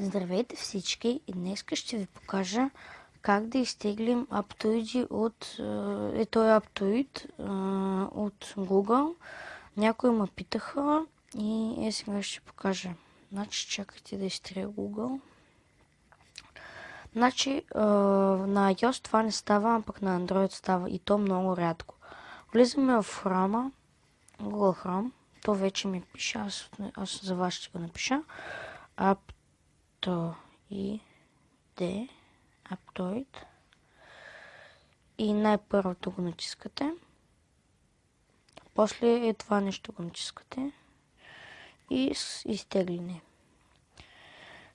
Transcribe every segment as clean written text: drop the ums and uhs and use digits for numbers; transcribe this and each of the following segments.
Здравейте всички и днес ще ви покажа как да изтеглим аптоиди от аптоид от Google. Някои ме питаха и сега ще покажа. Значи, чакайте да изтрия Google. Значи, на iOS това не става, а пък на Android става и то много рядко. Влизаме в Chrome, Google Chrome. То вече ми пише, аз за вас ще го напиша. Aptoid. И най-първото го натискате. После това нещо го натискате. И изтегляне.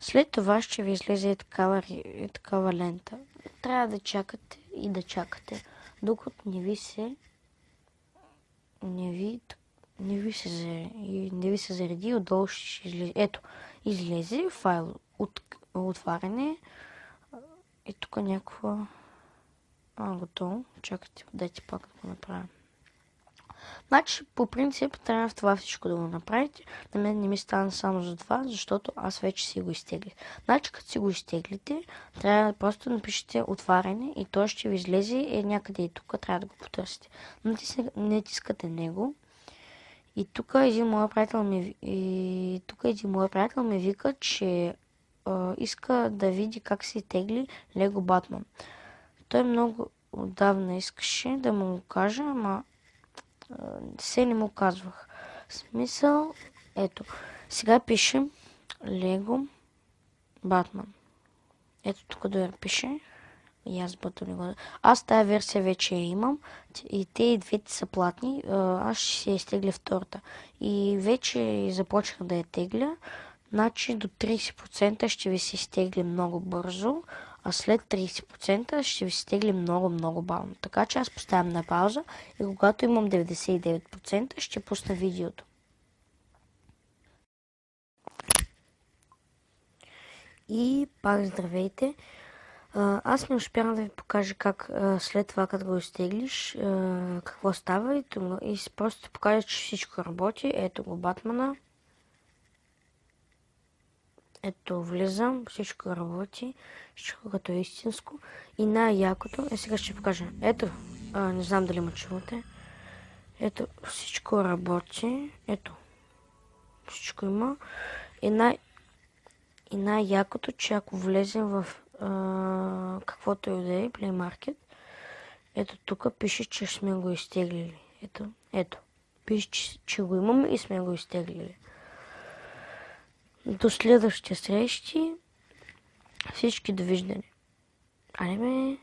След това ще ви излезе такава лента. Трябва да чакате и да чакате, докато не ви се зареди, отдолу ще излезе. Ето, излезе файл отваряне. И тук някаква... готово. Чакайте, дайте пак да го направя. Значи, по принцип, трябва в това всичко да го направите. На мен не ми стана само за това, защото аз вече си го изтеглих. Значи, като си го изтеглите, трябва да просто напишете отваряне и то ще ви излезе някъде и тук. Трябва да го потърсите. Натискате него. И тук един мой приятел ми вика, че иска да види как се тегли Лего Батман. Той много отдавна искаше да му го кажа, ама се не му казвах. Смисъл, ето. Сега пишем Лего Батман. Ето тук да пише. И аз Аз тая версия вече я имам. И те и двете са платни. Аз ще се изтегля втората. И вече започнах да я тегля. Значи до 30% ще ви се изтегли много бързо, а след 30% ще ви се изтегли много бавно. Така че аз поставям на пауза и когато имам 99% ще пусна видеото. И пак здравейте. Аз не успях да ви покажа как след това, като го изтеглиш, какво става и просто покажа, че всичко работи. Ето го Батмана. Ето, влизам, всичко работи, всичко като е истинско. И най-якото, сега ще покажа. Ето, не знам дали ме чувате. Ето, всичко работи. Ето, всичко има. И най-якото, че ако влезем в каквото и да е, Play Market, ето тук пише, че сме го изтеглили. Ето, пише, че го имаме и сме го изтеглили. До следващите срещи. Всички довиждане. Айде бе!